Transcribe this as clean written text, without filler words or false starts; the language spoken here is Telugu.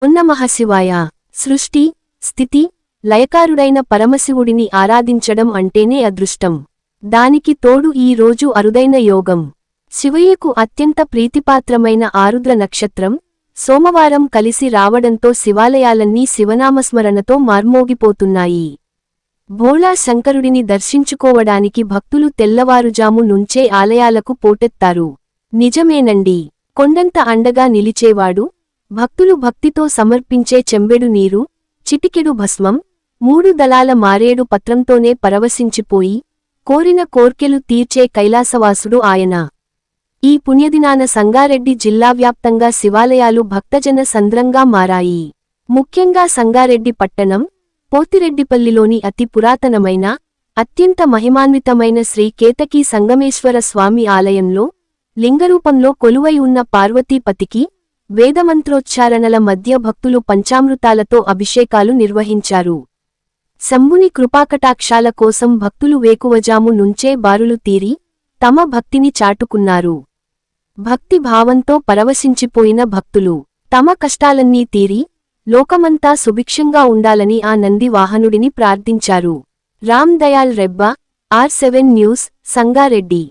ఓం నమః శివాయ. సృష్టి, స్థితి, లయకారుడైన పరమశివుడిని ఆరాధించడం అంటేనే అదృష్టం. దానికి తోడు ఈ రోజు అరుదైన యోగం. శివయ్యకు అత్యంత ప్రీతిపాత్రమైన ఆరుద్ర నక్షత్రం సోమవారం కలిసి రావడంతో శివాలయాలన్నీ శివనామస్మరణతో మార్మోగిపోతున్నాయి. భోళా శంకరుడిని దర్శించుకోవడానికి భక్తులు తెల్లవారుజాము నుంచే ఆలయాలకు పోటెత్తారు. నిజమేనండి. కొండంత అండగా నిలిచేవాడు, భక్తులు భక్తితో సమర్పించే చెంబెడు నీరు, చిటికెడు భస్మం, 3 దళాల మారేడు పత్రంతోనే పరవశించిపోయి కోరిన కోర్కెలు తీర్చే కైలాసవాసుడు ఆయన. ఈ పుణ్యదినాన సంగారెడ్డి జిల్లావ్యాప్తంగా శివాలయాలు భక్తజన సంద్రంగా మారాయి. ముఖ్యంగా సంగారెడ్డి పట్టణం, పోతిరెడ్డిపల్లిలోని అతి పురాతనమైన, అత్యంత మహిమాన్వితమైన శ్రీ కేతకీ సంగమేశ్వర స్వామి ఆలయంలో లింగరూపంలో కొలువై ఉన్న పార్వతీపతికి వేదమంత్రోచ్చారణల మధ్య భక్తులు పంచామృతాలతో అభిషేకాలు నిర్వహించారు. శంభుని కృపాకటాక్షాల కోసం భక్తులు వేకువజాము నుంచే బారులు తీరి తమ భక్తిని చాటుకున్నారు. భక్తి భావంతో పరవశించిపోయిన భక్తులు తమ కష్టాలన్నీ తీరి లోకమంతా సుభిక్షంగా ఉండాలని ఆ నంది వాహనుడిని ప్రార్థించారు. Ram Dayal Rebba, R7 news, Sangareddy.